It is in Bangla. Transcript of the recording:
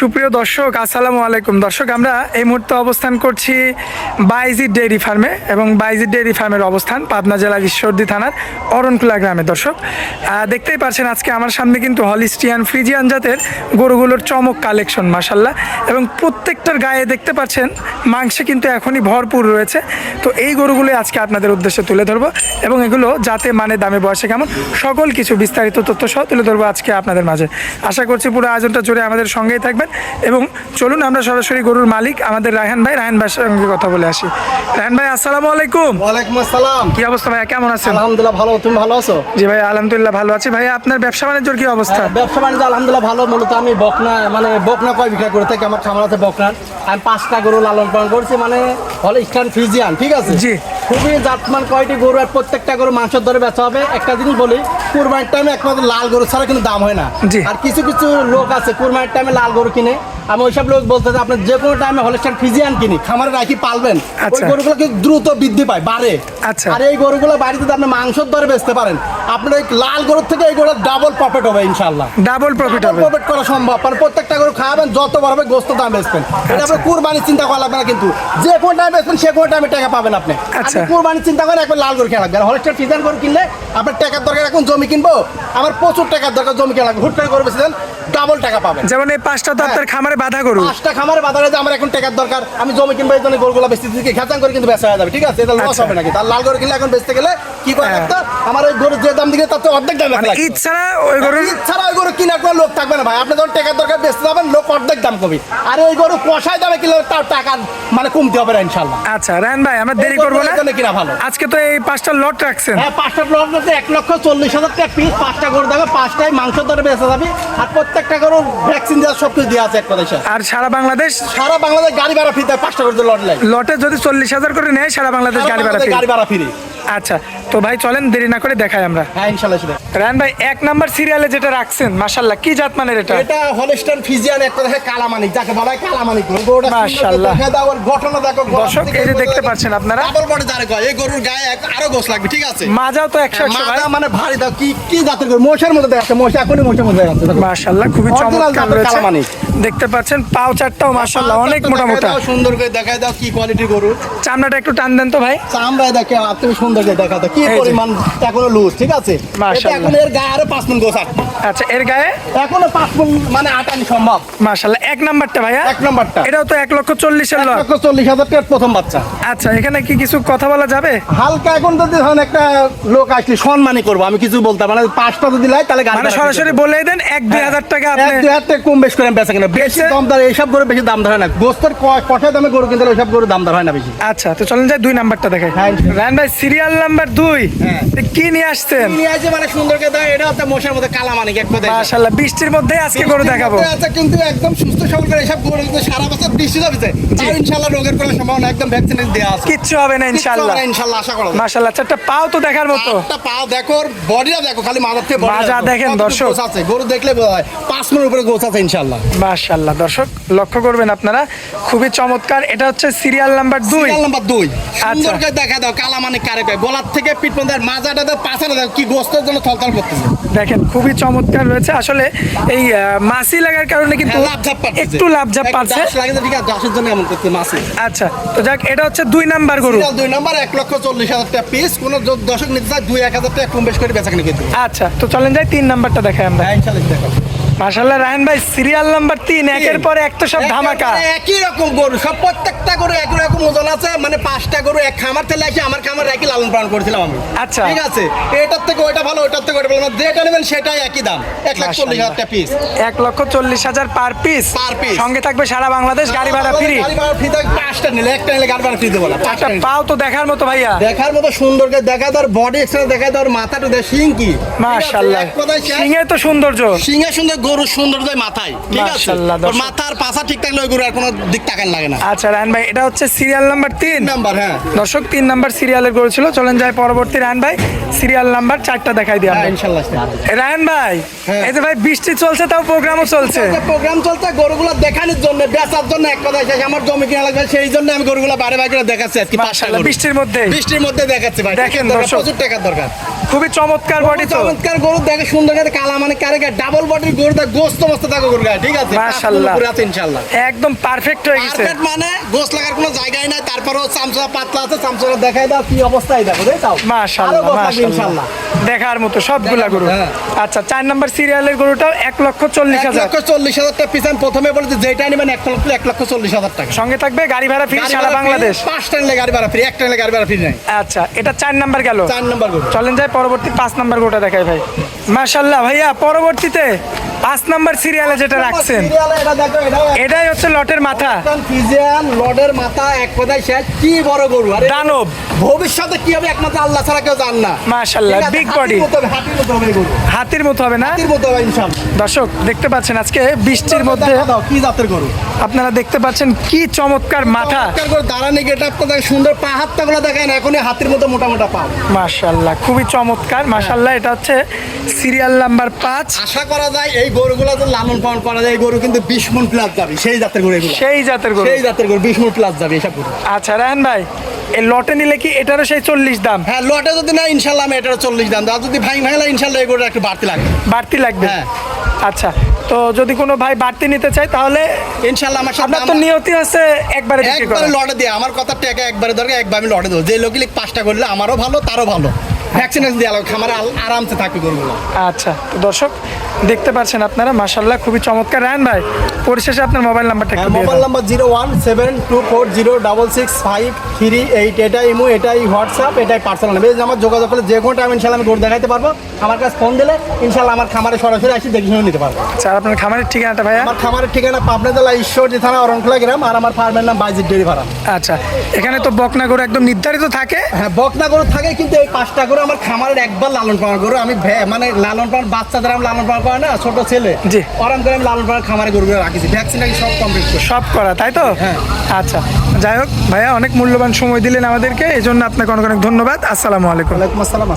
সুপ্রিয় দর্শক, আসসালামু আলাইকুম। দর্শক, আমরা এই মুহূর্তে অবস্থান করছি বাইজিদ ডেইরি ফার্মে এবং বাইজিদ ডেইরি ফার্মের অবস্থান পাবনা জেলার ঈশ্বরদী থানার অরণকুলা গ্রামে। দর্শক, দেখতেই পাচ্ছেন আজকে আমার সামনে কিন্তু হলিস্টিয়ান ফ্রিজিয়ান জাতের গরুগুলোর চমক কালেকশন মাশাল্লাহ, এবং প্রত্যেকটার গায়ে দেখতে পাচ্ছেন মাংসে কিন্তু এখনই ভরপুর রয়েছে। তো এই গরুগুলো আজকে আপনাদের উদ্দেশ্যে তুলে ধরবো এবং এগুলো যাতে মানে দামে বয়সে কেমন সকল কিছু বিস্তারিত তথ্য সহ তুলে ধরবো আজকে আপনাদের মাঝে। আশা করছি পুরো আয়োজনটা জুড়ে আমাদের সঙ্গেই থাকবেন এবং চলুন আমরা সরাসরি গরুর মালিক আমাদের রায়হান ভাইয়ের সঙ্গে কথা বলে আসি। রায়হান ভাই, আসসালামু আলাইকুম। ওয়ালাইকুম আসসালাম। কি অবস্থা ভাইয়া, কেমন আছেন? আলহামদুলিল্লাহ ভালো, তুমি ভালো আছো? জি ভাই, আলহামদুলিল্লাহ ভালো আছি। ভাইয়া, আপনার ব্যবসা বাণিজ্যের কি অবস্থা? ব্যবসা বাণিজ্য আলহামদুলিল্লাহ ভালো। মূলত আমি বকনা কয় বিক্রয় করে থাকি। আমার খামার আছে বকনার। আমি 5টা গরু লালন পালন করছি, মানে হলিস্টিয়ান ফ্রিজিয়ান, ঠিক আছে? জি। খুবই জাতমান কয়টি গরু, আর প্রত্যেকটা গরু মাংসের দরে বেচা হবে। একটা জিনিস বলি, কুরবানির টাইমে একমাত্র লাল গরু ছাড়া কিন্তু দাম হয় না। জি। আর কিছু কিছু লোক আছে কুরবানির টাইমে লাল গরু কিনে। আমি ওইসব লোক বলতে চাই, আপনি যে কোনো টাইমে হলিস্টিয়ান ফ্রিজিয়ান কিনি, খামারে রাখি পালবেন, ওই গরুগুলো কিন্তু দ্রুত বৃদ্ধি পায়, বাড়ে। আচ্ছা। আর এই গরুগুলো বাড়িতে আপনি মাংসের দরে বেচতে পারেন। আপনার এই লাল গরুর থেকে এই গরুর ডাবল প্রফিট হবে ইনশাআল্লাহ। ডাবল প্রফিট হবে। প্রফিট করা সম্ভব, কারণ প্রত্যেকটা গরু খাওয়াবেন, যত বড় হবে গোস্ত দাম বেচবেন। এটা আপনার কুরবানির চিন্তা করা লাগবে না, কিন্তু যে কোনো টাইমে বেচবেন সে কোনো টাইমে টাকা পাবেন আপনি। আচ্ছা। কুরবানির চিন্তা করেন, একবার লাল গরু খেয়া লাগবে। আর হলিস্টিয়ান ফ্রিজিয়ান গরু কিনলে আপনার টাকার দরকার, এখন জমি কিনবো, আমার প্রচুর টাকার দরকার, জমি কেনা লাগবে, হুট করে গরু বেচে দেন, ডাবল টাকা পাবেন। যেমন এই 5টা তো আপনার খামারে বাঁধা গরু। 5টা খামারে বাজারে যে আমার এখন টাকার দরকার, আমি জমি কিনবো, এই জন্য গরুগুলো বেচতে দিকে খেচাং করে কিন্তু বেচা হয়ে যাবে, ঠিক আছে? এটা লস হবে নাকি? তার লাল গরু কিনলে এখন বেচতে গেলে কি করে একটা, আমার ওই গরু যে দাম দিকে তার তো অর্ধেক দাম লাগবে। ঈদ ছাড়া ওই গরু ওই গরু কিনার কোনো লোক থাকবে না ভাই। আপনি যখন টাকার দরকার বেচতে যাবেন, লোক অর্ধেক দাম কমে। আর ওই গরু কষায় দামে কিনলে তার টাকা মানে কমতে হবে না ইনশাল্লাহ। আচ্ছা রায়হান ভাই, আমরা দেরি করবো না, কিনা ভালো। আজকে তো এই 5টা লট রাখছেন। হ্যাঁ, 5টা লট হচ্ছে 1,40,000 টাকা পিস। 5টা গরু দেখো, 5টাই মাংস দরে বেচা যাবে। আর প্রত্যেকটা গরু ভ্যাকসিন দেওয়া সব কিছু দেওয়া আছে এক কথায়। আর সারা বাংলাদেশ গাড়ি ভাড়া ফ্রি দেয়। 5টা গরু লট লাগে, লটে যদি 40,000 করে নেয় সারা বাংলাদেশ গাড়ি ভাড়া ফ্রি। আচ্ছা, তো ভাই চলেন দেরি না করে দেখাই আমরা। হ্যাঁ ইনশাআল্লাহ। রায়হান ভাই, 1 নাম্বার সিরিয়ালে যেটা রাখছেন মাশাআল্লাহ, কি জাত মানের এটা? এটা হলিস্টিয়ান ফ্রিজিয়ান, একটা দেখে কালামানিক, যাকে বলা হয় কালামানিক গরু। মাশাআল্লাহ, দেখা দাও, ওর গঠন দেখো। দর্শক এই যে দেখতে পাচ্ছেন আপনারা, ডাবল বডি যারে কয়, এই গরুর গায়ে আরো গোস লাগবে, ঠিক আছে? মাজাও তো 100 ভাই, মানে ভারী দাও। কি জাতের গরু? মোষের মধ্যে দেখাচ্ছে, মোষ এখনই মোষের মধ্যে দেখাচ্ছে। মাশাআল্লাহ খুবই চমৎকার রয়েছে। দেখতে পাচ্ছেন পাও চারটাও মাশাআল্লাহ অনেক মোটা মোটা। সুন্দর করে দেখায় দাও কি কোয়ালিটির গরু। চামড়াটা একটু টান দেন তো ভাই। চামড়ায় দেখে তুমি সুন্দর করে দেখা দাও কি পরিমাণ এখনো লুজ, ঠিক আছে? এটা এখন এর গায়ে আরো 5 মণ গোছ আছে। আচ্ছা, এর গায়ে এখনো 5 মণ মানে আটানি সম্ভব। মাশাআল্লাহ। 1 নাম্বারটা ভাইয়া? 1 নাম্বারটা এটাও তো 1,40,000 এর লট। 1,40,000 টাকার প্রথম বাচ্চা। আচ্ছা, এখানে কি কিছু কথা বলা যাবে? হালকা এখন যদি ধরেন একটা লোক আসলে সম্মানই করবো, আমি কিছু বলতাম মানে 5টা যদি লাই তাহলে মানে সরাসরি বলেই দেন 1-2 টাকা আপনি 1-2 টাকা কম বেশ করে বেচা কিনা। বেশি দামদার এইসব গরু বেশি দাম ধরে না। গোস্তের কষায় দামে গরু কিনতে ওইসব গরু দাম ধরে হয় না বেশি। আচ্ছা, তো চলেন যাই 2 নাম্বারটা দেখাই। রায়হান ভাই, সিরিয়াল নাম্বার 2 কি নিয়ে আসছেন? নিয়ে আসছে মানে সুন্দর করে দেয়। এটা হচ্ছে মোষের মধ্যে কালামানিক এক কথা। মাশাআল্লাহ, বৃষ্টির মধ্যে আজকে গরু দেখাবো। আচ্ছা, কিন্তু একদম সুস্থ সবল করে এসব গরু কিন্তু সারা বছর বৃষ্টি যাবে, তাই ইনশাআল্লাহ রোগের কোনো সম্ভাবনা একদম ভ্যাকসিন দেওয়া আছে, কিচ্ছু হবে না ইনশাআল্লাহ। ইনশাআল্লাহ আশা করা যায়। মাশাআল্লাহ, চারটা পাও তো দেখার মতো। একটা পাও দেখো, বডিটা দেখো, খালি মাথার থেকে মাজা দেখেন দর্শক। গোছ আছে, গরু দেখলে বোঝা যায় 5 মণের উপরে গোছ আছে ইনশাআল্লাহ। মাশাআল্লাহ, দর্শক লক্ষ্য করবেন আপনারা, খুবই চমৎকার। এটা হচ্ছে সিরিয়াল নাম্বার 2। সিরিয়াল নাম্বার 2 সুন্দর আচ্ছা, করে দেখা দাও কালামানিক কারে কয়। গলার থেকে পিঠ পর্যন্ত মাজাটা দাও, পাছাটা দাও, কি গোস্তের জন্য থলথল করতেছে। দেখেন খুবই চমৎকার রয়েছে। আসলে এই মাছি লাগার কারণে কিন্তু একটু লাভঝাপ পাচ্ছে। লাগে তো, ঠিক আছে, দাসের জন্য এমন করতে মাছি। আচ্ছা, তো যাক, এটা হচ্ছে 2 নাম্বার গরু। 2 নাম্বার 1,40,000 টাকা পিস। কোন দর্শক নিতে চায় 2-1,000 টাকা কম বেশ করে বেচা কিনে কিন্তু। আচ্ছা, তো চলেন যাই 3 নাম্বারটা দেখাই আমরা। ইনশাআল্লাহ দেখো। মাশাআল্লাহ রায়হান ভাই, সিরিয়াল নাম্বার 3, একের পর এক তো সব ধামাকা। একই রকম গরু সব, প্রত্যেকটা গরু একই রকম ওজন আছে। মানে 5টা গরু এক খামার থেকে আসে, আমার খামার একই লালন পালন করেছিলাম আমি। আচ্ছা, ঠিক আছে, এটার থেকে ওইটা ভালো, ওইটার থেকে ওইটা ভালো, যেটা নেবেন সেটাই একই দাম। 1,40,000 টাকা পিস। 1,40,000 per piece. সঙ্গে থাকবে সারা বাংলাদেশ গাড়ি ভাড়া ফ্রি। গাড়ি ভাড়া ফ্রি থাকবে। 5টা নিলে, একটা নিলে গাড়ি ভাড়া ফ্রি দেবো না। একটা পাও তো দেখার মতো ভাইয়া, দেখার মতো সুন্দর করে দেখা দেওয়ার, বডি এক্সট্রা দেখা দেওয়ার, মাথাটা দেয়, শিং কি মাশাআল্লাহ, সিংহে তো সৌন্দর্য। সিংহে সুন্দর, গরু সুন্দর যায় মাথায়, ঠিক আছে? মাথার পাছা ঠিক থাকলে ওই গরু আর কোনো দিক তাকান লাগে না। আচ্ছা রায়হান ভাই, এটা হচ্ছে সিরিয়াল নাম্বার 3 নাম্বার। হ্যাঁ দর্শক, 3 নাম্বার সিরিয়ালের গরু ছিল। চলেন যাই পরবর্তী। রায়হান ভাই, সিরিয়াল নাম্বার 4টা দেখাই দিই আমরা ইনশাআল্লাহ। রায়হান ভাই, এই যে ভাই বৃষ্টি চলছে, তাও প্রোগ্রামও চলছে। প্রোগ্রাম চলছে গরুগুলো দেখানোর জন্য, বেচার জন্য এক কথা শেষ। আমার জমি কিনা লাগবে, সেই জন্য আমি গরুগুলো বারে বারে দেখাচ্ছি আজকে। মাশাআল্লাহ, বৃষ্টির মধ্যে দেখাচ্ছি ভাই। দেখেন দর্শক, প্রচুর টাকার দরকার। খুবই চমৎকার বডি তো। চমৎকার গরু দেখে সুন্দর করে কালা মানে কারেকে ডাবল বডির গরু দেখ গোস্ত মস্ত থাকে গরু গায়ে, ঠিক আছে? মাশাআল্লাহ। পুরো আছে ইনশাআল্লাহ। একদম পারফেক্ট হয়ে গেছে। পারফেক্ট মানে গোস্ত লাগার কোনো জায়গায় নাই, তারপরেও চামচা পাতলা আছে, চামচাটা দেখাই দাও কি অবস্থায় দেখো, দেখো মাশাআল্লাহ মাশাআল্লাহ, দেখার মতো সবগুলা গরু। হ্যাঁ। আচ্ছা 4 নাম্বার সিরিয়ালের গরুটাও 1,40,000। 1,40,000 টাকা পিছন প্রথমে বলে যে যেটা নেবেন 1,40,000 টাকা। সঙ্গে থাকবে গাড়ি ভাড়া ফ্রি সারা বাংলাদেশ। 5টা নিলে গাড়ি ভাড়া ফ্রি, 1টা নিলে গাড়ি ভাড়া ফ্রি নাই। আচ্ছা এটা 4 নাম্বার গেল। 4 নাম্বার গরু। চলেন যাই পরবর্তী 5 নাম্বার গরুটা দেখাই ভাই। মাশাআল্লাহ ভাইয়া, পরবর্তীতে 5 নাম্বার সিরিয়ালে যেটা রাখছেন সিরিয়ালে এটা দেখো, এটাও এটাই হচ্ছে লটের মাথা, ফিজিয়ান লডের মাথা, এক কথায় শেষ। কি বড় গরু, আরে দানব। ভবিষ্যতে কি হবে একমাত্র আল্লাহ ছাড়া কেউ জান না। মাশাআল্লাহ, ঠিক আছে, বিগ হাতির বডি, মতো হবে, হাতির মতো হবে এই গরু। হাতির মতো হবে না? হাতির মতো হবে ইনশাআল্লাহ। দর্শক দেখতে পাচ্ছেন আজকে বৃষ্টির মধ্যে দেখা দাও কি জাতের গরু। আপনারা দেখতে পাচ্ছেন কি চমৎকার মাথা। চমৎকার করে দাঁড়ানি গেট আপ দেখেন, সুন্দর পা হাতটা গুলো দেখেন, এখনই হাতির মতো মোটা মোটা পা। মাশাআল্লাহ খুবই চমৎকার। মাশাআল্লাহ এটা হচ্ছে সিরিয়াল নাম্বার 5। আশা করা যায় এই গরুগুলো তো লালন পালন করা যায়, এই গরু কিন্তু 20 মণ প্লাস যাবে, সেই জাতের গরু এগুলো, সেই জাতের গরু। সেই জাতের গরু 20 মণ প্লাস যাবে এসব গরু। আচ্ছা রায়হান ভাই, এই লটে নিলে কি এটারও সেই 40 দাম? হ্যাঁ, লটে যদি না ইনশাল্লাহ আমি এটার 40 দাম দেবো, আর যদি ভাই ভাইলা ইনশাল্লাহ এই গরুটা একটু বাড়তি লাগবে। বাড়তি লাগবে? হ্যাঁ। আচ্ছা, তো যদি কোনো ভাই বাড়তি নিতে চায় তাহলে ইনশাল্লাহ আমার সাথে আপনার তো নিয়তি আছে একবারে বিক্রি একবারে করা। লটে দিয়ে আমার কথা টাকা একবারে দরকার, একবার আমি লটে দেবো। যে লোকগুলি 5টা করলে আমারও ভালো, তারও ভালো। ভ্যাকসিনেশন দিয়ে আলো খামারে আরামসে থাকবে গরুগুলো। আচ্ছা তো দর্শক দেখতে পাচ্ছেন আপনারা, মাশাআল্লাহ খুবই চমৎকার। রায়হান ভাই পরিশেষে আপনার মোবাইল নাম্বারটা একটু দিয়ে মোবাইল দেন। নাম্বার 01724066538, এটাই ইমো, এটাই হোয়াটসঅ্যাপ, এটাই পার্সোনাল নাম্বার। এই যে আমার যোগাযোগ করলে যে কোনো টাইম ইনশাল্লাহ আমি গরু দেখাইতে পারবো। আমার কাছে ফোন দিলে ইনশাল্লাহ আমার খামারে সরাসরি আসি দেখে শুনে নিতে পারবো। আচ্ছা আর আপনার খামারের ঠিকানাটা ভাইয়া? আমার খামারের ঠিকানা পাবনা জেলা ঈশ্বরদী থানা অরণখোলা গ্রাম, আর আমার ফার্মের নাম বাইজিৎ ডেইরি ফার্ম। আচ্ছা, এখানে তো বকনা গরু একদম নির্ধারিত থাকে। হ্যাঁ, বকনা গরু থাকে, কিন্তু এই 5টা গরু আমার খামারের একবার লালন পালন গরু। আমি মানে লালন পালন বাচ্চাদের আমি লালন পালন করে না, ছোট ছেলে জি। আরাম করে আমি লালন পালন খামারে গরুগুলো রাখিছি, ভ্যাকসিন রাখি সব কমপ্লিট করে। সব করা তাই তো? হ্যাঁ। আচ্ছা যাই হোক ভাইয়া, অনেক মূল্যবান সময় দিলেন আমাদেরকে, এই জন্য আপনাকে অনেক অনেক ধন্যবাদ। আসসালামু আলাইকুম। ওয়ালাইকুম আসসালাম।